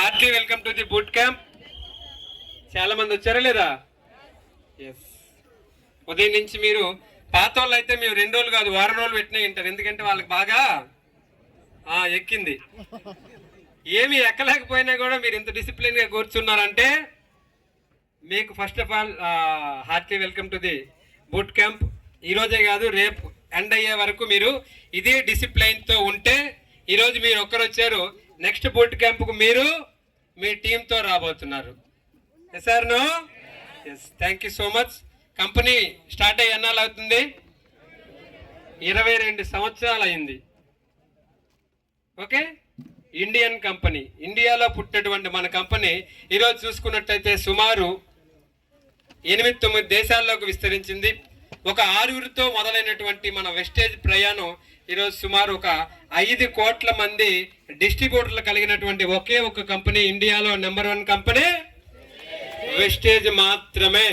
Hartley welcome to the boot camp. చాలా మంది వచ్చారా లేదా? ఎస్. ఉదయం నుంచి మీరు పాత వాళ్ళు అయితే మేము 2 రోజులు కాదు వారం రోజులు పెట్టినా ఉంటారు, ఎందుకంటే వాళ్ళకి బాగా ఎక్కింది. ఏమి ఎక్కలేకపోయినా కూడా మీరు ఇంత డిసిప్లిన్గా కూర్చున్నారంటే మీకు first of all Hartley welcome to the boot camp. ఈరోజే కాదు రేపు ఎండ్ అయ్యే వరకు మీరు ఇదే డిసిప్లైన్తో ఉంటే, ఈరోజు మీరు ఒక్కరు వచ్చారు, నెక్స్ట్ బూట్ క్యాంప్కు మీరు మీ టీంతో రాబోతున్నారు. Yes sir no? Yes. Thank you so much. Company start అయ్యి ఎన్నాళ్ళు అవుతుంది? 22 సంవత్సరాలు అయింది. ఓకే, ఇండియన్ కంపెనీ, ఇండియాలో పుట్టినటువంటి మన కంపెనీ ఈరోజు చూసుకున్నట్టయితే సుమారు 8-9 దేశాల్లోకి విస్తరించింది. ఒక 6గురితో మొదలైనటువంటి మన వెస్టేజ్ ప్రయాణం ఈరోజు సుమారు ఒక 5 కోట్ల మంది డిస్ట్రిబ్యూటర్లు కలిగినటువంటి ఒకే ఒక కంపెనీ, ఇండియాలో నెంబర్ 1 కంపెనీ వెస్టేజ్ మాత్రమే.